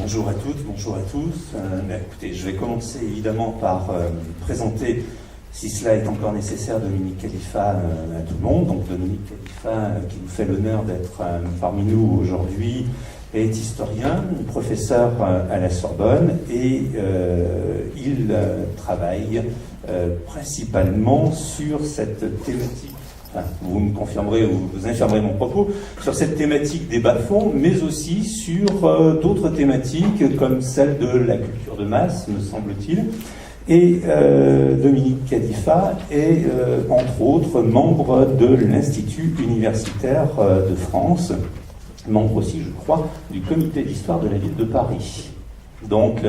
Bonjour à toutes, bonjour à tous. Écoutez, je vais commencer évidemment par présenter, si cela est encore nécessaire, Dominique Khalifa à tout le monde. Donc Dominique Khalifa, qui nous fait l'honneur d'être parmi nous aujourd'hui, est historien, professeur à la Sorbonne et il travaille principalement sur cette thématique. Enfin, vous me confirmerez ou vous infirmerez mon propos, sur cette thématique des bas-fonds, mais aussi sur d'autres thématiques comme celle de la culture de masse, me semble-t-il. Et Dominique Khalifa est, entre autres, membre de l'Institut universitaire de France, membre aussi, je crois, du comité d'histoire de la ville de Paris. Donc,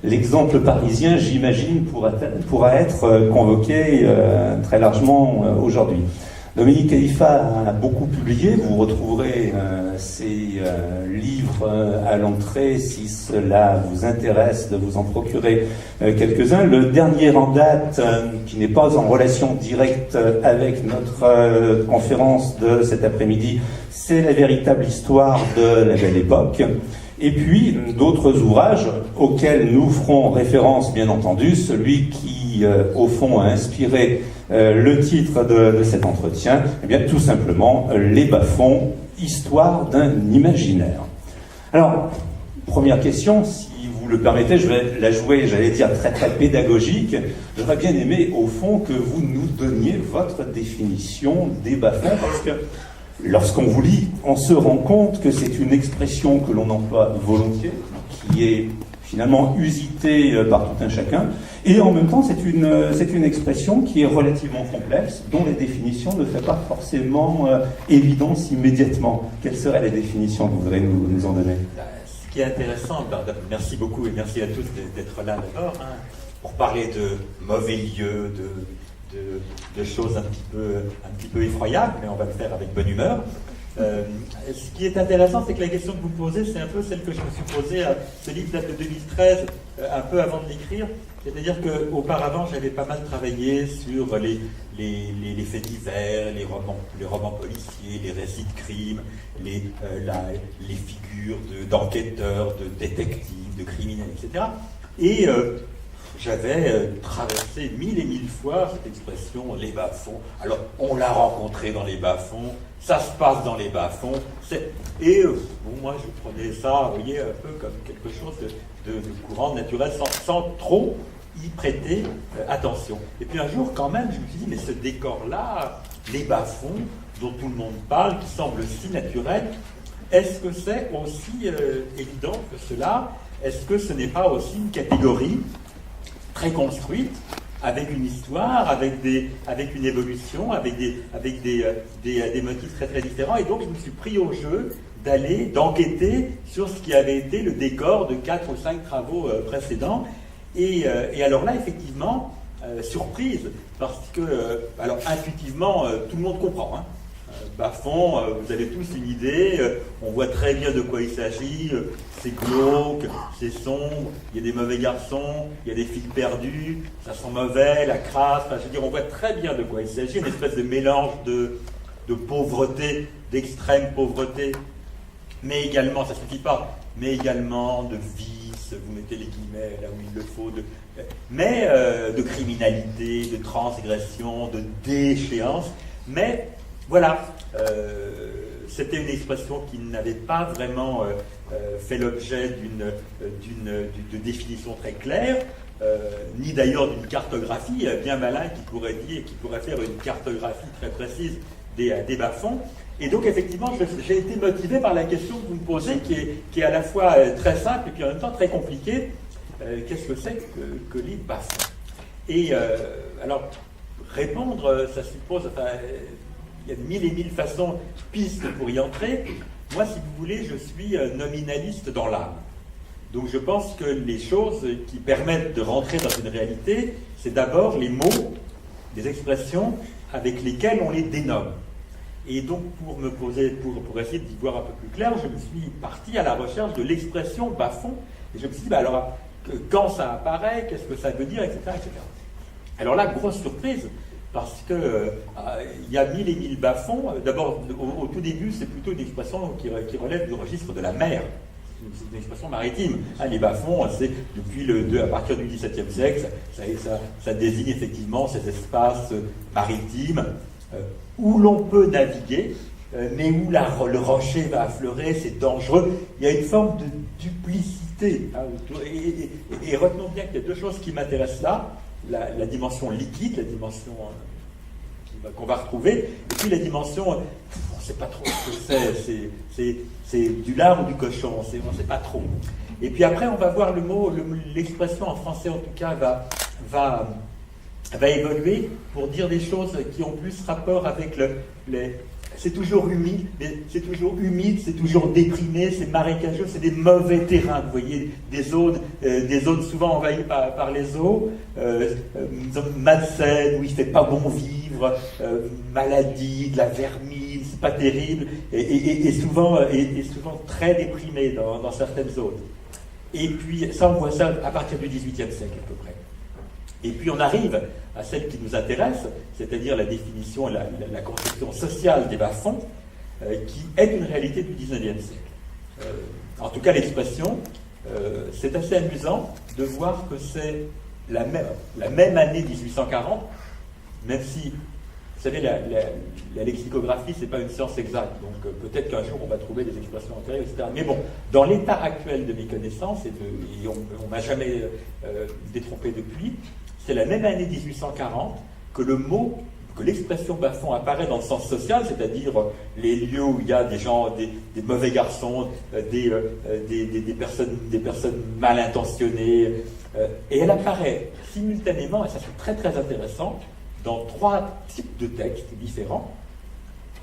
l'exemple parisien, j'imagine, pourra être convoqué très largement aujourd'hui. Dominique Khalifa a beaucoup publié, vous retrouverez ses livres à l'entrée si cela vous intéresse de vous en procurer quelques-uns. Le dernier en date, qui n'est pas en relation directe avec notre conférence de cet après-midi, c'est La véritable histoire de la Belle Époque. Et puis d'autres ouvrages auxquels nous ferons référence, bien entendu, celui qui, au fond, a inspiré le titre de cet entretien, eh bien, tout simplement, Les bas-fonds, histoire d'un imaginaire. Alors, première question, si vous le permettez, je vais la jouer, j'allais dire, très très pédagogique. J'aurais bien aimé, au fond, que vous nous donniez votre définition des bas-fonds, parce que lorsqu'on vous lit, on se rend compte que c'est une expression que l'on emploie volontiers, qui est finalement usitée par tout un chacun, et en même temps c'est une expression qui est relativement complexe, dont les définitions ne font pas forcément évidence immédiatement. Quelles seraient les définitions que vous voudrez nous en donner? Ce qui est intéressant, merci beaucoup et merci à tous d'être là d'abord, pour parler de mauvais lieux, de choses un petit peu effroyables, mais on va le faire avec bonne humeur. Ce qui est intéressant, c'est que la question que vous posez, c'est un peu celle que je me suis posée. Ce livre date de 2013, un peu avant de l'écrire. C'est-à-dire qu'auparavant, j'avais pas mal travaillé sur les faits divers, les romans policiers, les récits de crimes, les figures d'enquêteurs, de détectives, de criminels, etc. Et j'avais traversé 1000 et 1000 fois cette expression, les bas-fonds. Alors, on l'a rencontré dans les bas-fonds, ça se passe dans les bas-fonds. Et moi, je prenais ça, vous voyez, un peu comme quelque chose de courant, naturel, sans trop y prêter attention. Et puis un jour, quand même, je me suis dit, mais ce décor-là, les bas-fonds, dont tout le monde parle, qui semble si naturel, est-ce que c'est aussi évident que cela? Est-ce que ce n'est pas aussi une catégorie très construite, avec une histoire, avec une évolution, avec des motifs très très différents, et donc je me suis pris au jeu d'enquêter sur ce qui avait été le décor de 4 ou 5 travaux précédents, et alors là, effectivement, surprise, parce que, alors intuitivement, tout le monde comprend, bas-fond, vous avez tous une idée, on voit très bien de quoi il s'agit, c'est glauque, c'est sombre, il y a des mauvais garçons, il y a des filles perdues, ça sent mauvais, la crasse, enfin, je veux dire, on voit très bien de quoi il s'agit, une espèce de mélange de pauvreté, d'extrême pauvreté, mais également, ça ne suffit pas, mais également de vice, vous mettez les guillemets là où il le faut, mais de criminalité, de transgression, de déchéance, mais voilà, c'était une expression qui n'avait pas vraiment fait l'objet de définition très claire, ni d'ailleurs d'une cartographie. Bien malin qui pourrait faire une cartographie très précise des bas-fonds. Et donc effectivement, j'ai été motivé par la question que vous me posez, qui est à la fois très simple et puis en même temps très compliquée. Qu'est-ce que c'est que les bas-fonds? Et alors, répondre, ça suppose... il y a 1000 et 1000 façons, pistes pour y entrer. Moi, si vous voulez, je suis nominaliste dans l'âme. Donc je pense que les choses qui permettent de rentrer dans une réalité, c'est d'abord les mots, les expressions avec lesquelles on les dénomme. Et donc pour essayer d'y voir un peu plus clair, je me suis parti à la recherche de l'expression bas-fond. Et je me suis dit, alors, quand ça apparaît, qu'est-ce que ça veut dire, etc., etc. Alors là, grosse surprise, parce que il y a 1000 et 1000 bas-fonds. D'abord, au tout début, c'est plutôt une expression qui relève du registre de la mer. c'est une expression maritime. Les bas-fonds, c'est à partir du XVIIe siècle, ça désigne effectivement ces espaces maritimes où l'on peut naviguer, mais où le rocher va affleurer, c'est dangereux. Il y a une forme de duplicité. Et retenons bien qu'il y a deux choses qui m'intéressent là, la dimension liquide, la dimension qu'on va retrouver, et puis la dimension, on ne sait pas trop ce que c'est du lard ou du cochon, on ne sait pas trop. Et puis après, on va voir l'expression en français en tout cas va évoluer pour dire des choses qui ont plus rapport avec c'est toujours humide, c'est toujours déprimé, c'est marécageux, c'est des mauvais terrains, vous voyez, des zones souvent envahies par les eaux, malsaines, où il ne fait pas bon vivre, maladie, de la vermine, c'est pas terrible, et souvent très déprimé dans certaines zones. Et puis ça, on voit ça à partir du XVIIIe siècle à peu près. Et puis on arrive à celle qui nous intéresse, c'est-à-dire la définition, la conception sociale des bas-fonds, qui est une réalité du XIXe siècle. En tout cas, l'expression, c'est assez amusant de voir que c'est la même année 1840, même si, vous savez, la lexicographie, c'est pas une science exacte, donc peut-être qu'un jour on va trouver des expressions antérieures, etc. Mais bon, dans l'état actuel de mes connaisses, et on m'a jamais détrompé depuis, c'est la même année 1840 que l'expression bas-fond apparaît dans le sens social, c'est-à-dire les lieux où il y a des gens, des mauvais garçons, des personnes mal intentionnées, et elle apparaît simultanément, et ça c'est très très intéressant, dans trois types de textes différents.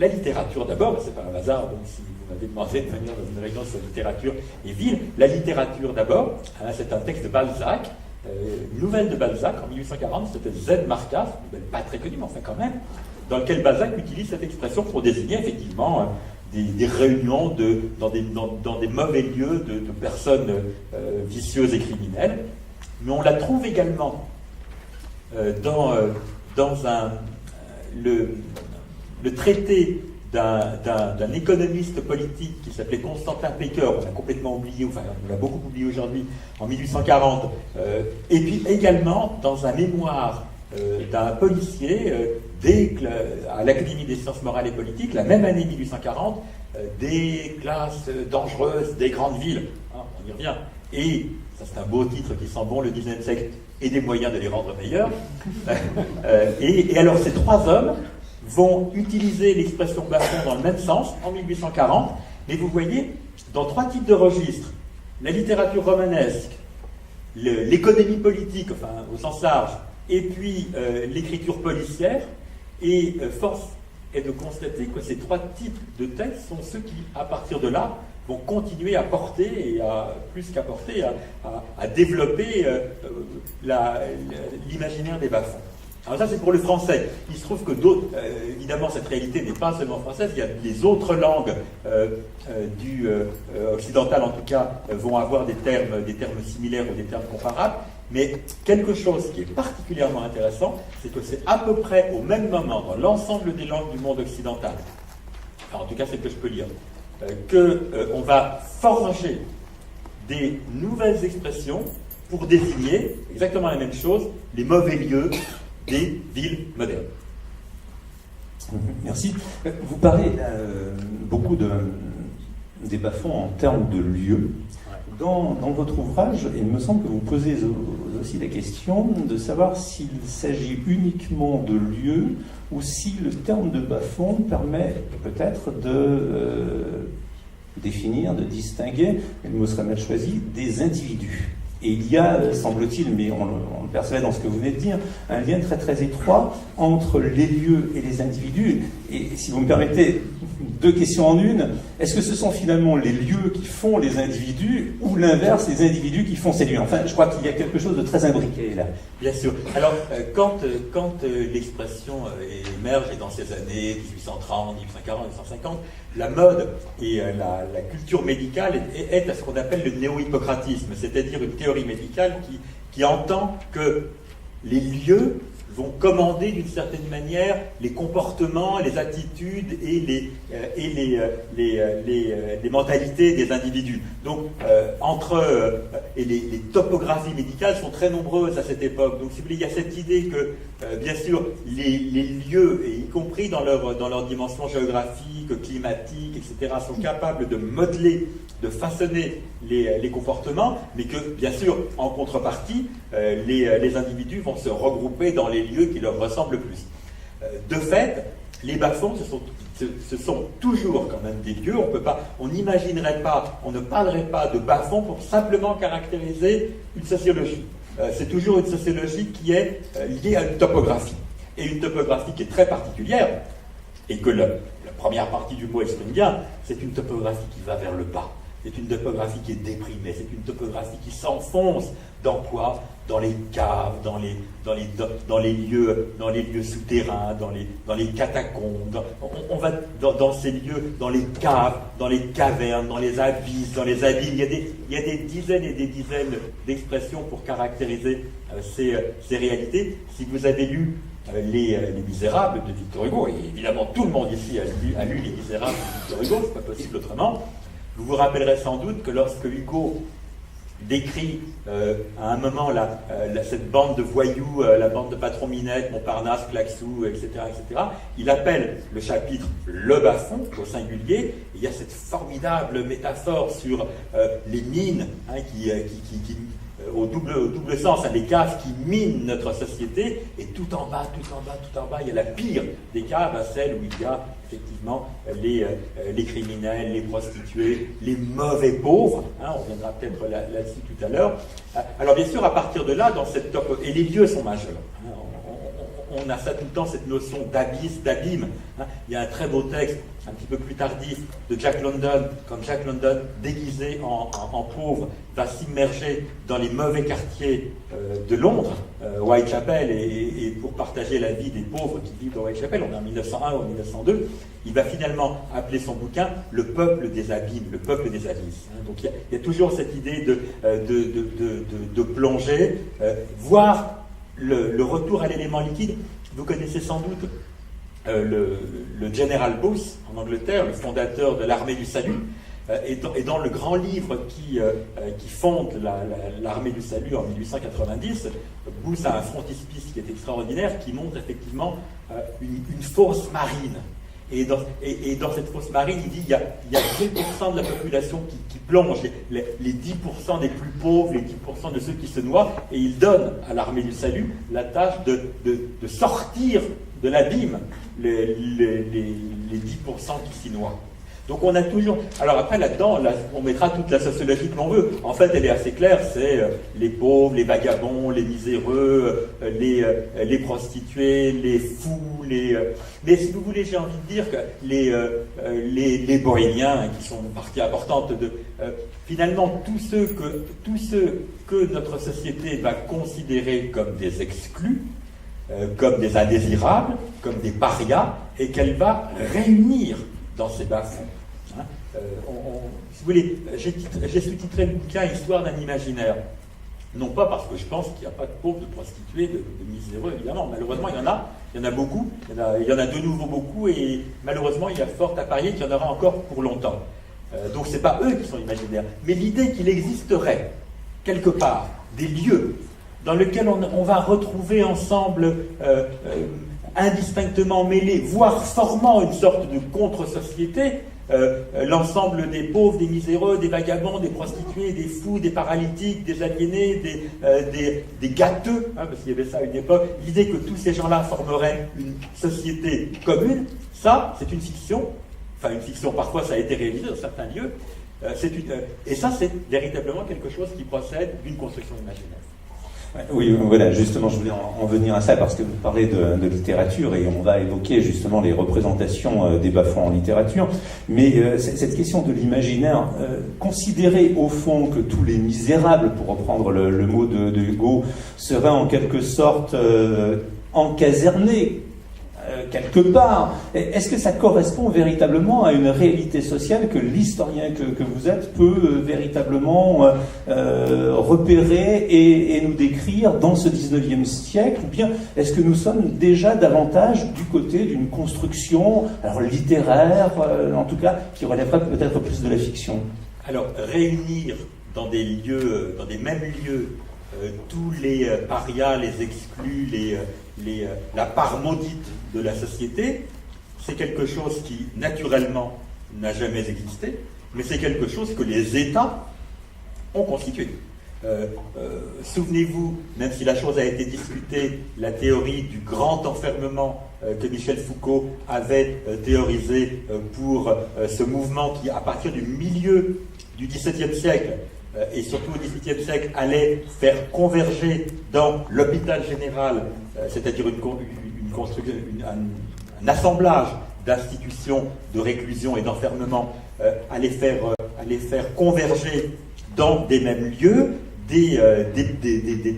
La littérature d'abord, c'est pas un hasard, donc si vous m'avez demandé de venir dans une réunion sur littérature et ville, la littérature d'abord, c'est un texte de Balzac, une nouvelle de Balzac en 1840, c'était Z Marcas, une nouvelle pas très connue, mais enfin quand même, dans lequel Balzac utilise cette expression pour désigner effectivement des réunions dans des mauvais lieux de personnes vicieuses et criminelles. Mais on la trouve également dans le traité d'un économiste politique qui s'appelait Constantin Pecker, on l'a complètement oublié, enfin on l'a beaucoup oublié aujourd'hui, en 1840, et puis également dans un mémoire d'un policier à l'Académie des sciences morales et politiques, la même année 1840, des classes dangereuses des grandes villes. On y revient. Et, ça c'est un beau titre qui sent bon le 19e siècle, et des moyens de les rendre meilleurs. Et alors ces trois hommes vont utiliser l'expression bas-fond dans le même sens en 1840, mais vous voyez, dans trois types de registres, la littérature romanesque, l'économie politique, enfin au sens large, et puis l'écriture policière, et force est de constater que ces trois types de textes sont ceux qui, à partir de là, vont continuer à porter, et plus qu'à porter, à développer l'imaginaire des bas-fonds. Alors ça c'est pour le français. Il se trouve que d'autres, évidemment cette réalité n'est pas seulement française, il y a les autres langues occidentales en tout cas vont avoir des termes similaires ou des termes comparables, mais quelque chose qui est particulièrement intéressant, c'est que c'est à peu près au même moment dans l'ensemble des langues du monde occidental, enfin en tout cas c'est ce que je peux lire, qu'on va forger des nouvelles expressions pour désigner exactement la même chose, les mauvais lieux des villes modernes. Merci. Vous parlez beaucoup des bas-fonds en termes de lieux. Dans votre ouvrage, il me semble que vous posez aussi la question de savoir s'il s'agit uniquement de lieux ou si le terme de bas-fond permet peut-être de définir, de distinguer, le mot serait mal choisi, des individus. Et il y a, semble-t-il, mais on le percevait dans ce que vous venez de dire, un lien très très étroit entre les lieux et les individus. Et si vous me permettez, deux questions en une. Est-ce que ce sont finalement les lieux qui font les individus ou l'inverse, les individus qui font ces lieux? Enfin, je crois qu'il y a quelque chose de très imbriqué là. Bien sûr. Alors, quand l'expression émerge, et dans ces années 1830, 1840, 1850, la mode et la culture médicale est à ce qu'on appelle le néo-hippocratisme, c'est-à-dire une théorie médicale qui entend que les lieux vont commander d'une certaine manière les comportements, les attitudes et les mentalités des individus. Donc, les topographies médicales sont très nombreuses à cette époque. Donc, si vous voulez, il y a cette idée que, bien sûr, les lieux, et y compris dans leur dimension géographique, climatique, etc., sont capables de modeler, de façonner les comportements, mais que, bien sûr, en contrepartie, les individus vont se regrouper dans les lieux qui leur ressemblent le plus. De fait, les bas-fonds, ce sont toujours quand même des lieux, on n'imaginerait pas, on ne parlerait pas de bas-fonds pour simplement caractériser une sociologie. C'est toujours une sociologie qui est liée à une topographie, et une topographie qui est très particulière, et que la première partie du mot exprime bien, c'est une topographie qui va vers le bas. C'est une topographie qui est déprimée, c'est une topographie qui s'enfonce dans quoi? Dans les caves, dans les lieux souterrains, dans les catacombes. On va dans ces lieux, dans les caves, dans les cavernes, dans les abysses, dans les abîmes. Il y a des dizaines et des dizaines d'expressions pour caractériser ces réalités. Si vous avez lu les Misérables de Victor Hugo, et évidemment tout le monde ici a lu les Misérables de Victor Hugo, c'est pas possible autrement. Vous vous rappellerez sans doute que lorsque Hugo décrit à un moment cette bande de voyous, la bande de Patron Minette, Montparnasse, Claquesous, etc., il appelle le chapitre « le bas-fond » au singulier. Et il y a cette formidable métaphore sur les mines qui au double sens, les caves qui minent notre société, et tout en bas, il y a la pire des caves, celle où il y a effectivement les criminels, les prostituées, les mauvais pauvres, on reviendra peut-être là-dessus tout à l'heure. Alors bien sûr, à partir de là, dans cette top, et les lieux sont majeurs, on a ça tout le temps, cette notion d'abysse, d'abîme. Il y a un très beau texte, un petit peu plus tardif, de Jack London, comme Jack London, déguisé en pauvre, va s'immerger dans les mauvais quartiers de Londres, Whitechapel, et pour partager la vie des pauvres qui vivent dans Whitechapel, on est en 1901 ou en 1902, il va finalement appeler son bouquin « Le peuple des abîmes », le peuple des abysses. Donc il y a toujours cette idée de plonger, voir le retour à l'élément liquide. Vous connaissez sans doute le General Booth en Angleterre, le fondateur de l'armée du salut, et dans le grand livre qui fonde l'armée du salut en 1890, Booth a un frontispice qui est extraordinaire, qui montre effectivement une fosse marine. Et dans cette fosse marine, il dit qu'il y a 10% de la population qui plonge, les 10% des plus pauvres, les 10% de ceux qui se noient, et il donne à l'armée du salut la tâche de sortir de l'abîme les 10% qui s'y noient. Donc on a toujours... Alors après, là-dedans, on mettra toute la sociologie que l'on veut. En fait, elle est assez claire, c'est les pauvres, les vagabonds, les miséreux, les prostituées, les fous, Mais si vous voulez, j'ai envie de dire que les bohémiens, qui sont une partie importante finalement, tous ceux que notre société va considérer comme des exclus, comme des indésirables, comme des parias, et qu'elle va réunir dans ces bas-fonds. Si vous voulez, j'ai sous-titré le bouquin « Histoire d'un imaginaire ». Non pas parce que je pense qu'il n'y a pas de pauvres, de prostituées, de miséreux, évidemment. Malheureusement, il y en a beaucoup. Il y en a de nouveau beaucoup, et malheureusement, il y a fort à parier qu'il y en aura encore pour longtemps. Donc, ce n'est pas eux qui sont imaginaires. Mais l'idée qu'il existerait, quelque part, des lieux dans lesquels on va retrouver ensemble... indistinctement mêlés, voire formant une sorte de contre-société, l'ensemble des pauvres, des miséreux, des vagabonds, des prostituées, des fous, des paralytiques, des aliénés, des gâteux, parce qu'il y avait ça à une époque, l'idée que tous ces gens-là formeraient une société commune, ça, c'est une fiction, parfois ça a été réalisé dans certains lieux, et ça, c'est véritablement quelque chose qui procède d'une construction imaginaire. Oui, voilà, justement, je voulais en venir à ça parce que vous parlez de littérature et on va évoquer justement les représentations des bas-fonds en littérature. Mais cette question de l'imaginaire, considérer au fond que tous les misérables, pour reprendre le mot de Hugo, seraient en quelque sorte encasernés quelque part, est-ce que ça correspond véritablement à une réalité sociale que l'historien que vous êtes peut véritablement repérer et nous décrire dans ce 19e siècle, ou bien est-ce que nous sommes déjà davantage du côté d'une construction alors littéraire, en tout cas, qui relèverait peut-être plus de la fiction? Alors, réunir dans des lieux, dans des mêmes lieux, tous les parias, les exclus, la part maudite de la société, c'est quelque chose qui, naturellement, n'a jamais existé, mais c'est quelque chose que les États ont constitué. Souvenez-vous, même si la chose a été discutée, la théorie du grand enfermement que Michel Foucault avait théorisé pour ce mouvement qui, à partir du milieu du XVIIe siècle, et surtout au XVIIIe siècle, allait faire converger dans l'hôpital général, c'est-à-dire un assemblage d'institutions de réclusion et d'enfermement, allait faire converger dans des mêmes lieux des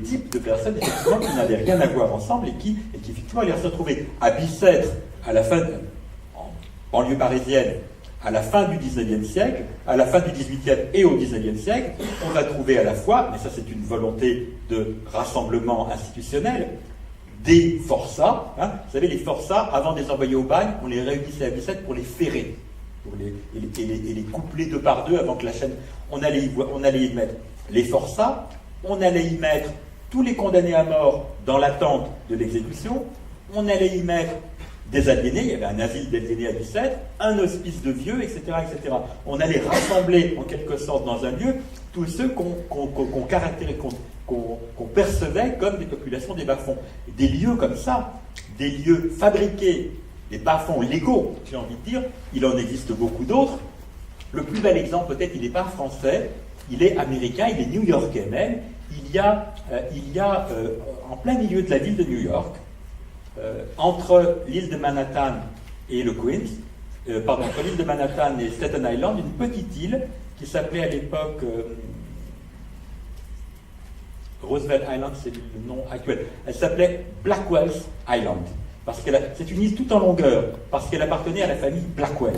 types de personnes effectivement qui n'avaient rien à voir ensemble et qui effectivement allaient se retrouver à Bicêtre en banlieue parisienne, à la fin du XIXe siècle, à la fin du XVIIIe et au XIXe siècle, on va trouver à la fois, mais ça c'est une volonté de rassemblement institutionnel, des forçats. Vous savez, les forçats, avant de les envoyer au bagne, on les réunissait à Bicêtre pour les ferrer, et les coupler deux par deux avant que la chaîne... On allait y mettre les forçats, on allait y mettre tous les condamnés à mort dans l'attente de l'exécution, on allait y mettre des aliénés, il y avait un asile d'aliénés à Bicêtre, un hospice de vieux, etc., etc. On allait rassembler en quelque sorte dans un lieu tous ceux qu'on percevait comme des populations des bas-fonds. Des lieux comme ça, des lieux fabriqués, des bas-fonds légaux, j'ai envie de dire, il en existe beaucoup d'autres. Le plus bel exemple, peut-être, il n'est pas français, il est américain, il est new-yorkais même. Il y a en plein milieu de la ville de New York, entre l'île de Manhattan et le Queens, entre l'île de Manhattan et Staten Island, une petite île qui s'appelait à l'époque Roosevelt Island, c'est le nom actuel. Elle s'appelait Blackwell's Island, parce que c'est une île tout en longueur, parce qu'elle appartenait à la famille Blackwell.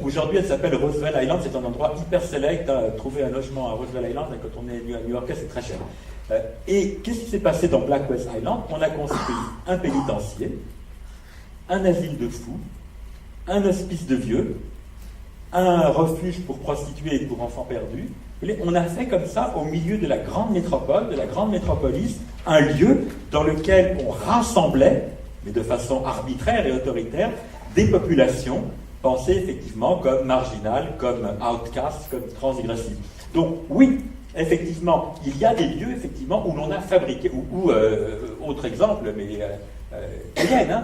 Aujourd'hui, elle s'appelle Roosevelt Island, c'est un endroit hyper select. Trouver un logement à Roosevelt Island, quand on est New Yorkais, c'est très cher. Et qu'est-ce qui s'est passé dans Blackwell's Island? On a construit un pénitencier, un asile de fous, un hospice de vieux, un refuge pour prostituées et pour enfants perdus. On a fait comme ça, au milieu de la grande métropole, de la grande métropolis, un lieu dans lequel on rassemblait, mais de façon arbitraire et autoritaire, des populations pensées effectivement comme marginales, comme outcasts, comme transgressives. Donc oui, effectivement, il y a des lieux effectivement où l'on a fabriqué, autre exemple, mais Cayenne,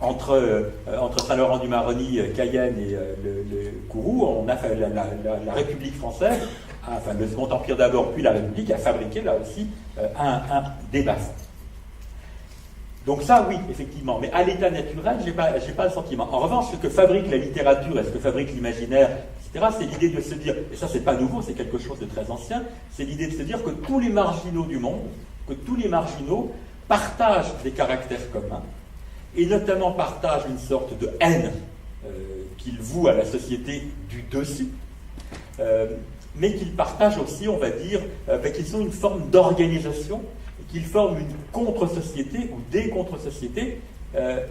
entre Saint-Laurent-du-Maroni, Cayenne et le Kourou, on a fait la République française, enfin le Second Empire d'abord, puis la République a fabriqué là aussi des bas-fonds. Donc ça, oui, effectivement, mais à l'état naturel, j'ai pas le sentiment. En revanche, ce que fabrique la littérature et ce que fabrique l'imaginaire, etc., c'est l'idée de se dire, et ça c'est pas nouveau, c'est quelque chose de très ancien, c'est l'idée de se dire que tous les marginaux du monde, que tous les marginaux partagent des caractères communs, et notamment partagent une sorte de haine qu'ils vouent à la société du dessus, mais qu'ils partagent aussi, on va dire, qu'ils ont une forme d'organisation, qu'ils forment une contre-société ou des contre-sociétés,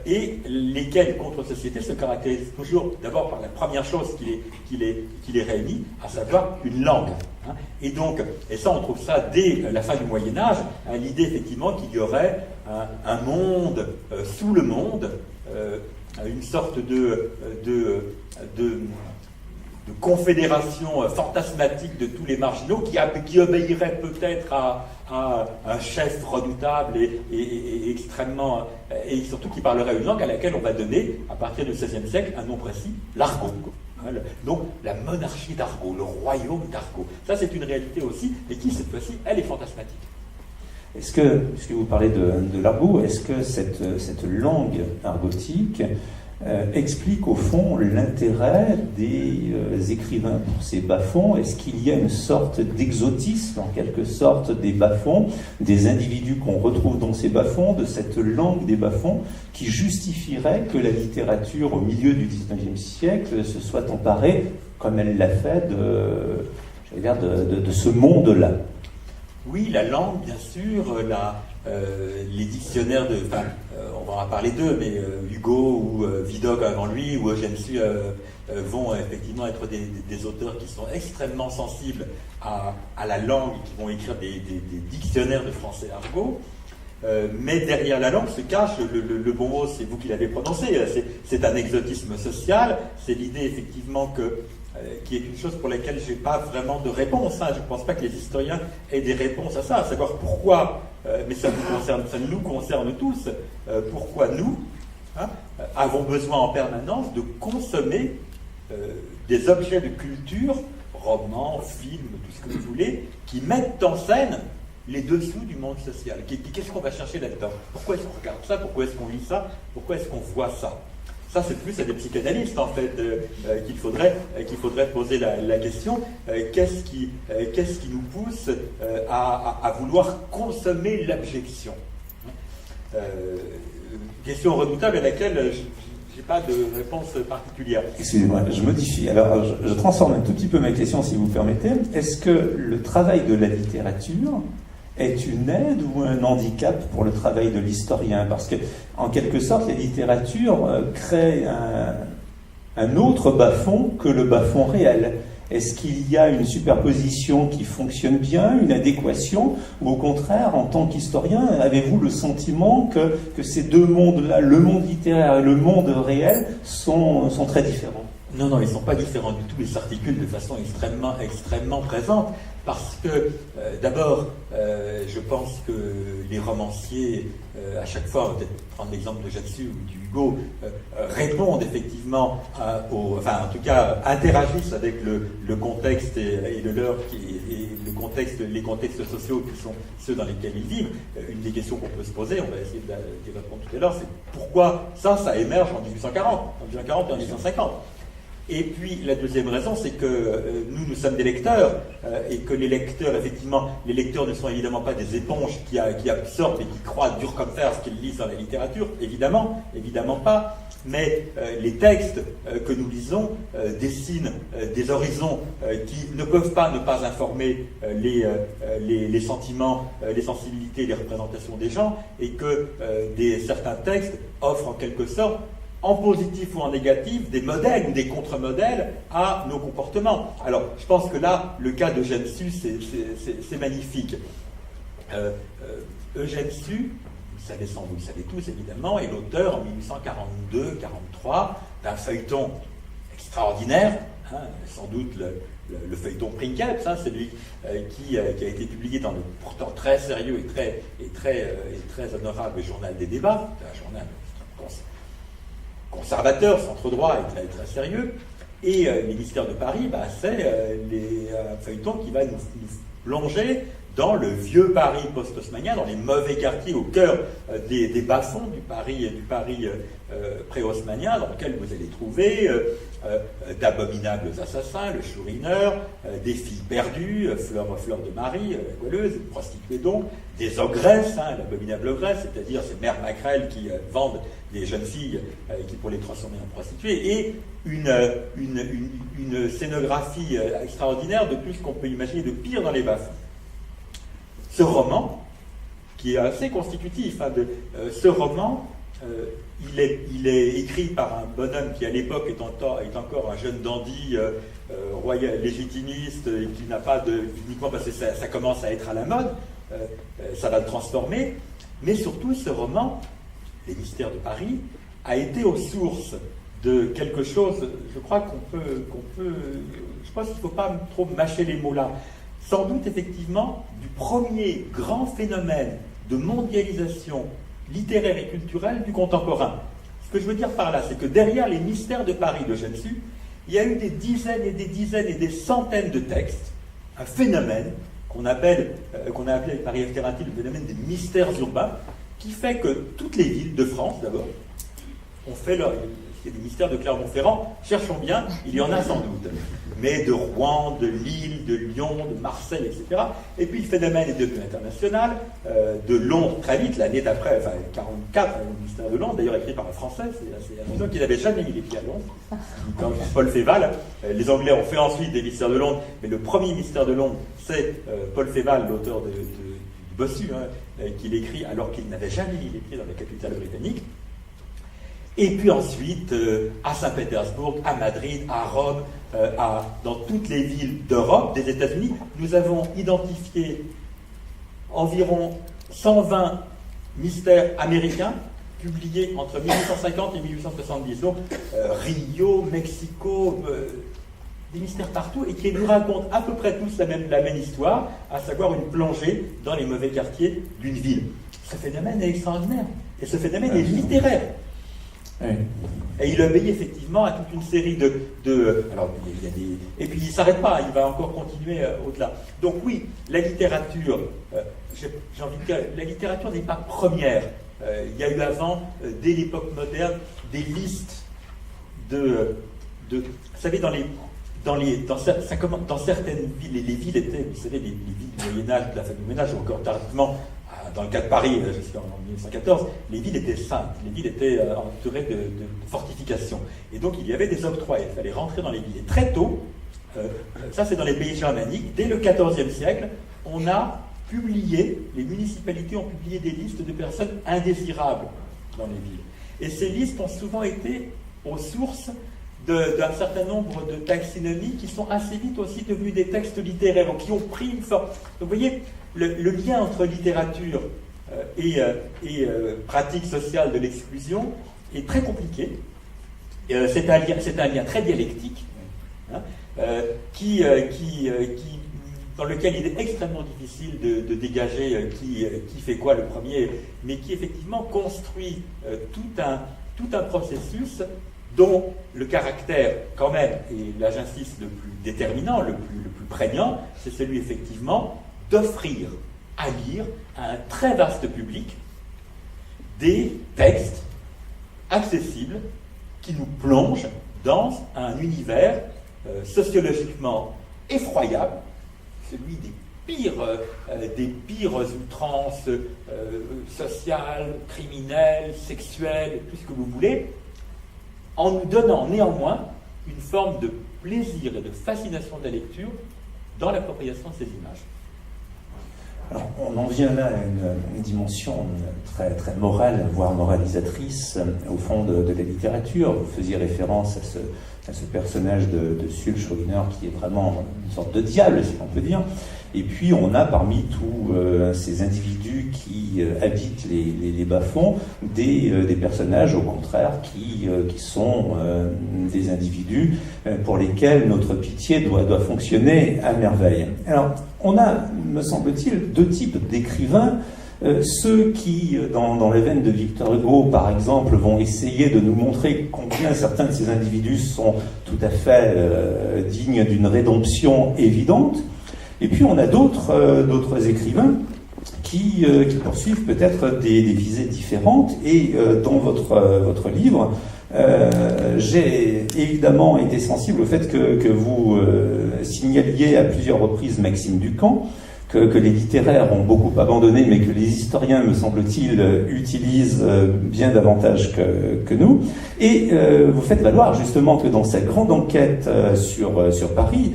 et lesquelles contre-sociétés se caractérisent toujours d'abord par la première chose qui les réunit, à savoir une langue. Et donc, et ça on trouve ça dès la fin du Moyen-Âge, l'idée effectivement qu'il y aurait un monde sous le monde, une sorte de confédération fantasmatique de tous les marginaux qui obéirait peut-être à un chef redoutable et extrêmement... et surtout qui parlerait une langue à laquelle on va donner, à partir du XVIe siècle, un nom précis, l'argot. Donc la monarchie d'Argot, le royaume d'Argot. Ça c'est une réalité aussi, et qui cette fois-ci, elle est fantasmatique. Est-ce que, puisque vous parlez de l'argot, est-ce que cette langue argotique explique au fond l'intérêt des écrivains pour ces bas-fonds. Est-ce qu'il y a une sorte d'exotisme, en quelque sorte, des bas-fonds, des individus qu'on retrouve dans ces bas-fonds, de cette langue des bas-fonds, qui justifierait que la littérature, au milieu du XIXe siècle, se soit emparée, comme elle l'a fait, de ce monde-là? Oui, la langue, bien sûr, les dictionnaires on va en parler d'eux, mais Hugo ou Vidocq avant lui ou Eugène Sue vont effectivement être des auteurs qui sont extrêmement sensibles à la langue, qui vont écrire des dictionnaires de français argot. Mais derrière la langue se cache le bon mot, c'est vous qui l'avez prononcé, c'est un exotisme social, c'est l'idée effectivement qui est une chose pour laquelle je n'ai pas vraiment de réponse. Je ne pense pas que les historiens aient des réponses à ça, à savoir pourquoi, mais ça nous concerne tous, pourquoi nous avons besoin en permanence de consommer des objets de culture, romans, films, tout ce que vous voulez, qui mettent en scène les dessous du monde social. Qu'est-ce qu'on va chercher là-dedans? Pourquoi est-ce qu'on regarde ça? Pourquoi est-ce qu'on lit ça? Pourquoi est-ce qu'on voit ça? Ça, c'est plus à des psychanalystes, en fait, qu'il faudrait poser la question. Qu'est-ce qui nous pousse à vouloir consommer l'abjection? Question redoutable à laquelle je n'ai pas de réponse particulière. Excusez-moi, je modifie. Alors, je transforme un tout petit peu ma question, si vous permettez. Est-ce que le travail de la littérature est une aide ou un handicap pour le travail de l'historien? Parce que, en quelque sorte, la littérature crée un autre bas-fond que le bas-fond réel. Est-ce qu'il y a une superposition qui fonctionne bien, une adéquation, ou au contraire, en tant qu'historien, avez-vous le sentiment que ces deux mondes-là, le monde littéraire et le monde réel, sont très différents? Non, ils ne sont pas différents du tout, ils s'articulent de façon extrêmement présente. Parce que, d'abord, je pense que les romanciers, à chaque fois, on va peut-être prendre l'exemple de Eugène Sue ou du Hugo, répondent effectivement en tout cas, interagissent avec le contexte et le leur, les contextes sociaux qui sont ceux dans lesquels ils vivent. Une des questions qu'on peut se poser, on va essayer d'y répondre tout à l'heure, c'est pourquoi ça émerge en 1840 et en 1850. Et puis, la deuxième raison, c'est que nous sommes des lecteurs, et que les lecteurs, effectivement, les lecteurs ne sont évidemment pas des éponges qui absorbent et qui croient dur comme fer ce qu'ils lisent dans la littérature, évidemment pas, mais les textes que nous lisons dessinent des horizons qui ne peuvent pas ne pas informer les sentiments, les sensibilités, les représentations des gens, et que certains textes offrent en quelque sorte, en positif ou en négatif, des modèles ou des contre-modèles à nos comportements. Alors, je pense que là, le cas d'Eugène Sue, c'est magnifique. Eugène Sue, vous le savez tous évidemment, est l'auteur en 1842-43 d'un feuilleton extraordinaire, sans doute le feuilleton Princeps, celui qui a été publié dans le pourtant très sérieux et très honorable Journal des débats, un journal conservateur, centre-droit et très, très sérieux. Et le ministère de Paris, c'est un feuilleton qui va nous plonger dans le vieux Paris post-haussmannien, dans les mauvais quartiers au cœur des bas-fonds du Paris pré-haussmannien, dans lequel vous allez trouver d'abominables assassins, le chourineur, des filles perdues, Fleur de Marie, la goualeuse, une prostituée donc, des ogresses, l'abominable ogresse, c'est-à-dire ces mères maquerelles qui vendent des jeunes filles qui pour les transformer en prostituées, et une scénographie extraordinaire de tout ce qu'on peut imaginer de pire dans les bas-fonds. Ce roman, qui est assez constitutif, ce roman, il est écrit par un bonhomme qui à l'époque est encore un jeune dandy royal, légitimiste, et qui n'a pas uniquement parce que ça commence à être à la mode, ça va le transformer, mais surtout ce roman, Les mystères de Paris, a été aux sources de quelque chose, je crois je pense qu'il ne faut pas trop mâcher les mots là, sans doute effectivement du premier grand phénomène de mondialisation littéraire et culturelle du contemporain. Ce que je veux dire par là, c'est que derrière les mystères de Paris d'Eugène Sue, il y a eu des dizaines et des centaines de textes, un phénomène qu'on a appelé avec Marie-Ève Ferranti le phénomène des mystères urbains, qui fait que toutes les villes de France, d'abord, ont fait qu'il y ait des mystères de Clermont-Ferrand, cherchons bien, il y en a sans doute. Mais de Rouen, de Lille, de Lyon, de Marseille, etc. Et puis le phénomène est devenu international, de Londres très vite, l'année d'après, enfin 1944, le mystère de Londres, d'ailleurs écrit par un Français, c'est assez amusant, qui n'avait jamais mis les pieds à Londres, comme Paul Féval. Les Anglais ont fait ensuite des mystères de Londres, mais le premier mystère de Londres, c'est Paul Féval, l'auteur du Bossu, qu'il écrit alors qu'il n'avait jamais mis les pieds dans la capitale britannique. Et puis ensuite, à Saint-Pétersbourg, à Madrid, à Rome, dans toutes les villes d'Europe, des États-Unis, nous avons identifié environ 120 mystères américains publiés entre 1850 et 1870. Donc, Rio, Mexico, des mystères partout, et qui nous racontent à peu près tous la même histoire, à savoir une plongée dans les mauvais quartiers d'une ville. Ce phénomène est extraordinaire, et ce phénomène est littéraire. Oui. Et il obéit effectivement à toute une série alors, il y a des... Et puis il ne s'arrête pas, il va encore continuer au-delà. Donc oui, la littérature, j'ai envie de dire, la littérature n'est pas première. Il y a eu avant, dès l'époque moderne, des listes vous savez, dans certaines villes, les villes étaient, vous savez, les villes du Moyen-Âge, de la fin du Moyen-Âge, ou encore tardivement, dans le cas de Paris, jusqu'en 1914, les villes étaient saintes, les villes étaient entourées de fortifications. Et donc il y avait des octrois, il fallait rentrer dans les villes. Et très tôt, ça c'est dans les pays germaniques, dès le XIVe siècle, on a publié, les municipalités ont publié des listes de personnes indésirables dans les villes. Et ces listes ont souvent été aux sources d'un certain nombre de taxonomies qui sont assez vite aussi devenus des textes littéraires, qui ont pris une forme. Donc vous voyez, le lien entre littérature et pratique sociale de l'exclusion est très compliqué. C'est un lien très dialectique, hein, dans lequel il est extrêmement difficile de dégager qui fait quoi le premier, mais qui effectivement construit tout un processus dont le caractère, quand même, et là j'insiste, le plus déterminant, le plus prégnant, c'est celui effectivement d'offrir à lire à un très vaste public des textes accessibles qui nous plongent dans un univers sociologiquement effroyable, celui des pires outrances sociales, criminelles, sexuelles, tout ce que vous voulez, en nous donnant néanmoins une forme de plaisir et de fascination de la lecture dans l'appropriation de ces images. Alors, on en vient là à une dimension très, très morale, voire moralisatrice, au fond de la littérature. Vous faisiez référence à ce personnage de Sulzwiner qui est vraiment une sorte de diable, si on peut dire. Et puis on a parmi tous ces individus qui habitent les bas-fonds des personnages au contraire qui sont des individus pour lesquels notre pitié doit fonctionner à merveille. Alors on a, me semble-t-il, deux types d'écrivains. Ceux qui, dans les veines de Victor Hugo, par exemple, vont essayer de nous montrer combien certains de ces individus sont tout à fait dignes d'une rédemption évidente. Et puis on a d'autres écrivains qui poursuivent peut-être des visées différentes. Et dans votre livre, j'ai évidemment été sensible au fait que vous signaliez à plusieurs reprises Maxime Ducamp, que les littéraires ont beaucoup abandonné, mais que les historiens, me semble-t-il, utilisent bien davantage que nous. Et vous faites valoir justement que dans cette grande enquête sur Paris,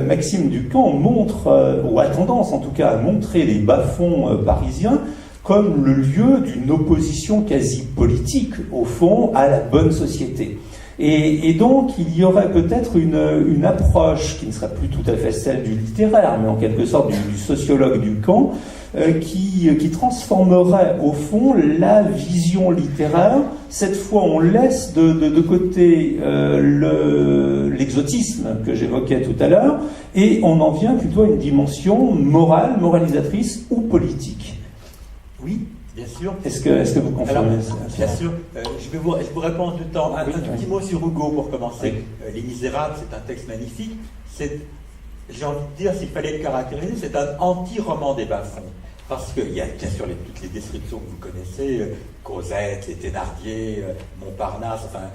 Maxime Ducamp montre, ou a tendance en tout cas à montrer les bas-fonds parisiens comme le lieu d'une opposition quasi politique, au fond, à la bonne société. Et donc, il y aurait peut-être une approche qui ne serait plus tout à fait celle du littéraire, mais en quelque sorte du sociologue Ducamp, qui transformerait, au fond, la vision littéraire. Cette fois, on laisse de côté l'exotisme que j'évoquais tout à l'heure, et on en vient plutôt à une dimension morale, moralisatrice ou politique. Oui. Bien sûr. Est-ce que vous confirmez ça? Bien sûr. Je vais vous répondre du temps. Un tout petit mot sur Hugo pour commencer. Oui. Les Misérables, c'est un texte magnifique. J'ai envie de dire, s'il fallait le caractériser, c'est un anti-roman des bas-fonds. parce qu'il y a bien sûr toutes les descriptions que vous connaissez, Cosette, les Thénardier, Montparnasse, enfin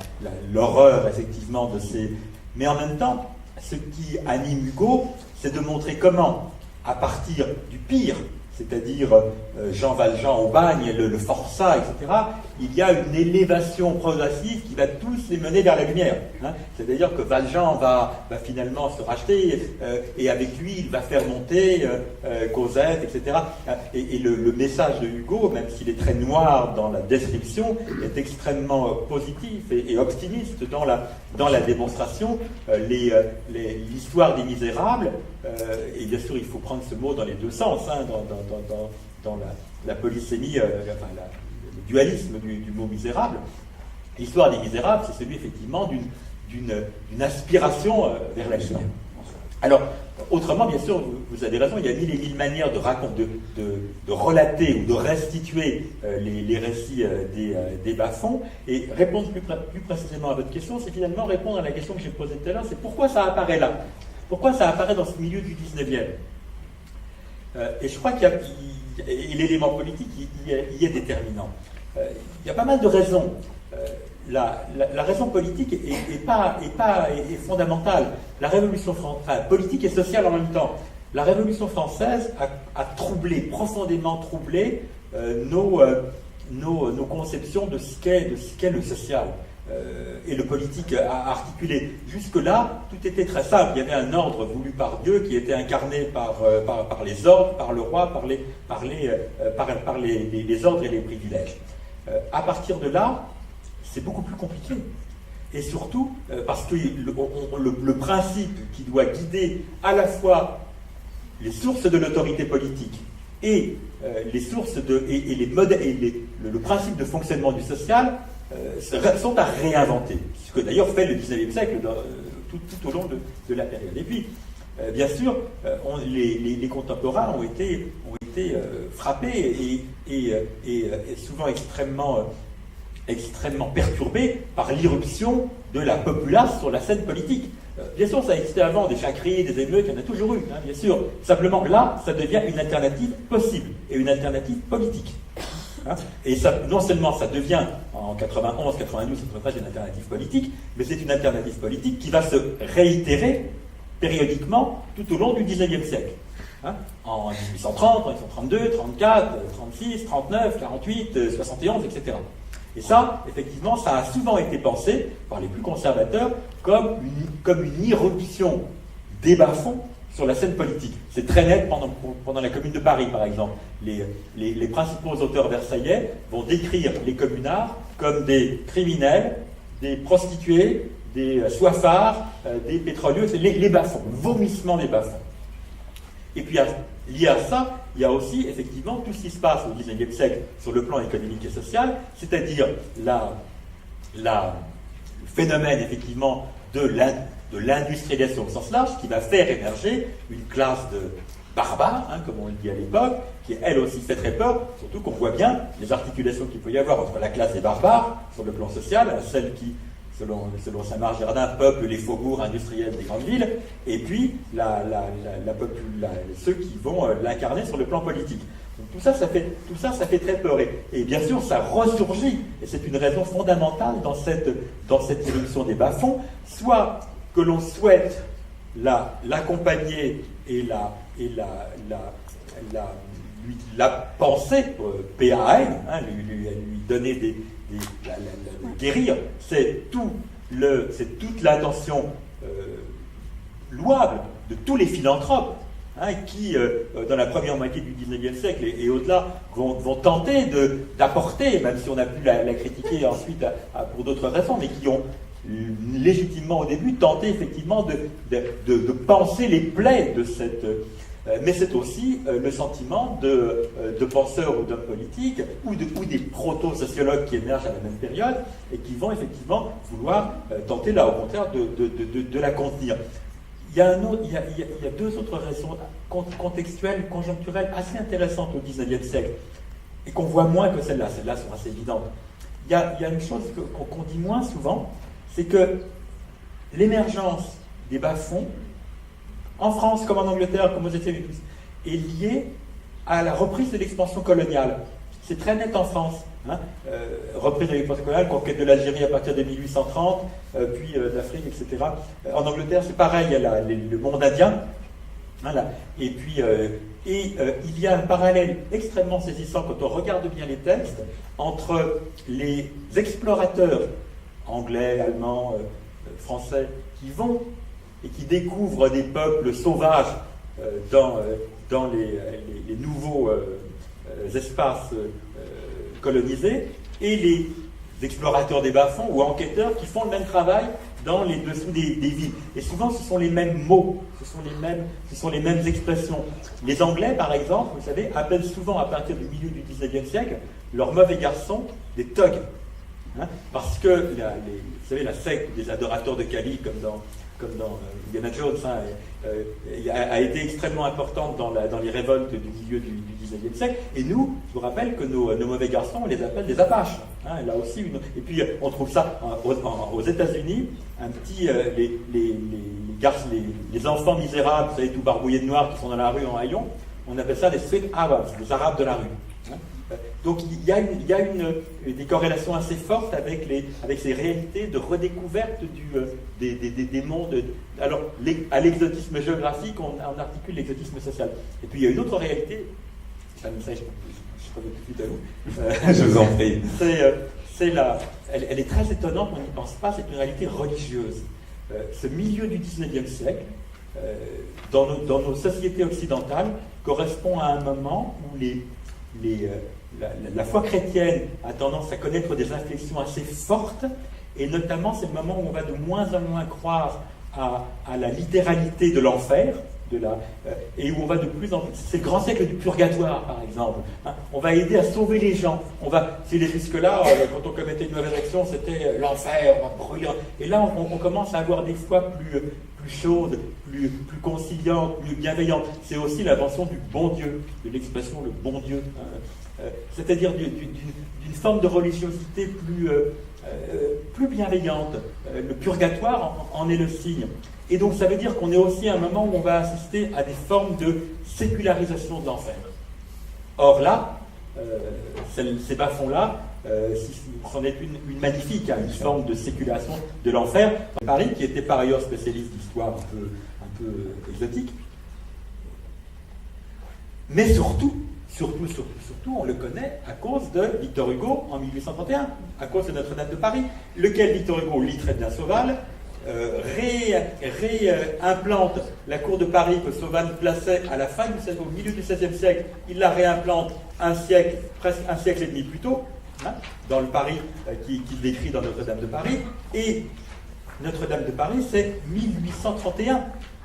l'horreur effectivement de ces... Mais en même temps, ce qui anime Hugo, c'est de montrer comment, à partir du pire, c'est-à-dire Jean Valjean au bagne, le forçat, etc., il y a une élévation progressive qui va tous les mener vers la lumière. Hein. C'est-à-dire que Valjean va finalement se racheter, et avec lui, il va faire monter Cosette, etc. Et le message de Hugo, même s'il est très noir dans la description, est extrêmement positif et optimiste dans la démonstration. L'histoire des Misérables, et bien sûr, il faut prendre ce mot dans les deux sens, hein, dans la polysémie, le dualisme du mot misérable. L'histoire des Misérables, c'est celui effectivement d'une aspiration vers la lumière. Alors, autrement, bien sûr, vous avez raison, il y a mille et mille manières de relater ou de restituer les récits des bas-fonds. Et répondre plus précisément à votre question, c'est finalement répondre à la question que j'ai posée tout à l'heure, c'est pourquoi ça apparaît là? Pourquoi ça apparaît dans ce milieu du 19e? Et je crois qu'il y a, et l'élément politique y est déterminant. Il y a pas mal de raisons. La raison politique est fondamentale. La révolution française, politique et sociale en même temps. La révolution française a profondément troublé nos conceptions de ce qu'est le social. Et le politique a articulé. Jusque-là, tout était très simple. Il y avait un ordre voulu par Dieu qui était incarné par les ordres, par le roi, par les ordres et les privilèges. À partir de là, c'est beaucoup plus compliqué. Et surtout, parce que le principe qui doit guider à la fois les sources de l'autorité politique et les sources le principe de fonctionnement du social sont à réinventer, ce que d'ailleurs fait le XIXe siècle tout au long de la période. Et puis, bien sûr, les contemporains ont été frappés et souvent extrêmement perturbés par l'irruption de la populace sur la scène politique. Bien sûr, ça existait avant, des jacqueries, des émeutes, il y en a toujours eu, hein, bien sûr. Simplement, là, ça devient une alternative possible, et une alternative politique. Hein, et ça, non seulement ça devient, en 91, 92, 93, une alternative politique, mais c'est une alternative politique qui va se réitérer périodiquement tout au long du XIXe siècle. Hein, en 1830, en 1832, 34, 36, 39, 48, 71, etc. Et ça, effectivement, ça a souvent été pensé par les plus conservateurs comme une irruption des bas-fonds sur la scène politique. C'est très net pendant la Commune de Paris, par exemple. Les principaux auteurs versaillais vont décrire les communards comme des criminels, des prostituées, des soifards, des pétroliers, les bas-fonds, vomissement des bas-fonds. Et puis, lié à ça, il y a aussi, effectivement, tout ce qui se passe au XIXe siècle sur le plan économique et social, c'est-à-dire le phénomène, effectivement, de l'industrialisation au sens large, qui va faire émerger une classe de barbares, hein, comme on le dit à l'époque, qui elle aussi fait très peur, surtout qu'on voit bien les articulations qu'il peut y avoir entre la classe des barbares, sur le plan social, celle qui, selon Saint-Marc Girardin, peuple les faubourgs industriels des grandes villes, et puis ceux qui vont l'incarner sur le plan politique. Donc tout ça fait très peur. Et bien sûr, ça ressurgit, et c'est une raison fondamentale dans cette éruption des bas-fonds, soit que l'on souhaite l'accompagner et la penser, PAN, hein, lui donner guérir, c'est toute l'intention louable de tous les philanthropes, hein, qui, dans la première moitié du XIXe siècle et au-delà, vont tenter d'apporter, même si on a pu la critiquer ensuite pour d'autres raisons, mais qui ont légitimement au début tenté effectivement de panser les plaies de cette... mais c'est aussi le sentiment de penseurs ou d'hommes politiques ou des proto-sociologues qui émergent à la même période et qui vont effectivement vouloir tenter là au contraire de la contenir. Il y a deux autres raisons contextuelles, conjoncturelles assez intéressantes au XIXe siècle et qu'on voit moins que celles-là. Celles-là sont assez évidentes. Il y a une chose qu'on dit moins souvent, c'est que l'émergence des bas-fonds, en France comme en Angleterre, comme aux États-Unis, est liée à la reprise de l'expansion coloniale. C'est très net en France. Hein. Reprise de l'expansion coloniale, conquête de l'Algérie à partir de 1830, puis d'Afrique, etc. En Angleterre, c'est pareil, il y a le monde indien. Voilà. Et puis, il y a un parallèle extrêmement saisissant quand on regarde bien les textes entre les explorateurs anglais, allemands, français qui vont et qui découvrent des peuples sauvages dans les nouveaux espaces colonisés et les explorateurs des bas-fonds ou enquêteurs qui font le même travail dans les dessous des villes. Et souvent, ce sont les mêmes mots, ce sont les mêmes expressions. Les Anglais, par exemple, vous savez, appellent souvent, à partir du milieu du XIXe siècle, leurs mauvais garçons des thugs. Hein, parce que, vous savez, la secte des adorateurs de Kali, comme dans Indiana Jones, hein, a été extrêmement importante dans les révoltes du milieu du XIXe siècle. Et nous, je vous rappelle que nos mauvais garçons, on les appelle des Apaches. Hein, là aussi Et puis, on trouve ça aux États-Unis, un petit les enfants misérables, vous savez, tout barbouillés de noir, qui sont dans la rue en haillons, on appelle ça des street Arabs, des Arabes de la rue. Hein. Donc il y a des corrélations assez fortes avec ces réalités de redécouverte des mondes. Alors, à l'exotisme géographique, on articule l'exotisme social. Et puis il y a une autre réalité, je reviens tout de suite à vous. Je vous en prie. Elle est très étonnante, on n'y pense pas, c'est une réalité religieuse. Ce milieu du XIXe siècle, dans nos sociétés occidentales, correspond à un moment où la foi chrétienne a tendance à connaître des inflexions assez fortes, et notamment c'est le moment où on va de moins en moins croire à la littéralité de l'enfer, et où on va de plus en plus... C'est le grand siècle du purgatoire, par exemple. Hein. On va aider à sauver les gens. Jusque-là, quand on commettait une mauvaise action, c'était l'enfer, on va brûler. Et là, on commence à avoir des fois plus chaudes, plus conciliantes, plus bienveillantes. C'est aussi l'invention du bon Dieu, de l'expression le bon Dieu. Hein. C'est-à-dire d'une forme de religiosité plus bienveillante. Le purgatoire en est le signe. Et donc ça veut dire qu'on est aussi à un moment où on va assister à des formes de sécularisation de l'enfer. Or là, ces bas-fonds-là, c'en est une magnifique, hein, une forme de sécularisation de l'enfer. Paris, qui était par ailleurs spécialiste d'histoire un peu exotique, mais surtout, on le connaît à cause de Victor Hugo en 1831, à cause de Notre-Dame de Paris, lequel Victor Hugo lit très bien Sauval, réimplante la cour de Paris que Sauval plaçait à la fin au milieu du XVIe siècle. Il la réimplante presque un siècle et demi plus tôt, hein, dans le Paris qu'il décrit dans Notre-Dame de Paris. Et Notre-Dame de Paris, c'est 1831,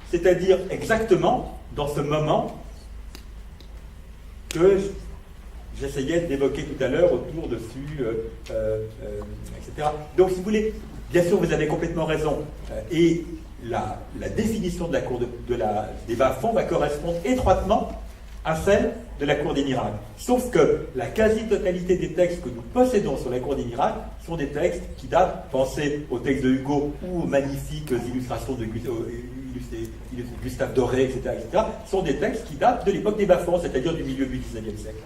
c'est-à-dire exactement dans ce moment que j'essayais d'évoquer tout à l'heure autour dessus, etc. Donc, si vous voulez, bien sûr, vous avez complètement raison. Et la définition de la cour des bas-fonds va correspondre étroitement à celle de la cour des miracles. Sauf que la quasi-totalité des textes que nous possédons sur la cour des miracles sont des textes qui datent, pensez aux textes de Hugo ou aux magnifiques illustrations de Gustave Doré, etc., sont des textes qui datent de l'époque des bas-fonds, c'est-à-dire du milieu du XIXe siècle.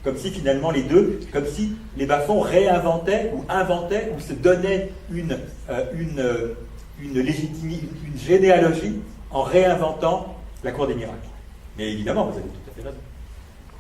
Comme si finalement comme si les bas-fonds réinventaient ou inventaient ou se donnaient une légitimité, une généalogie en réinventant la cour des miracles. Mais évidemment, vous avez tout à fait raison.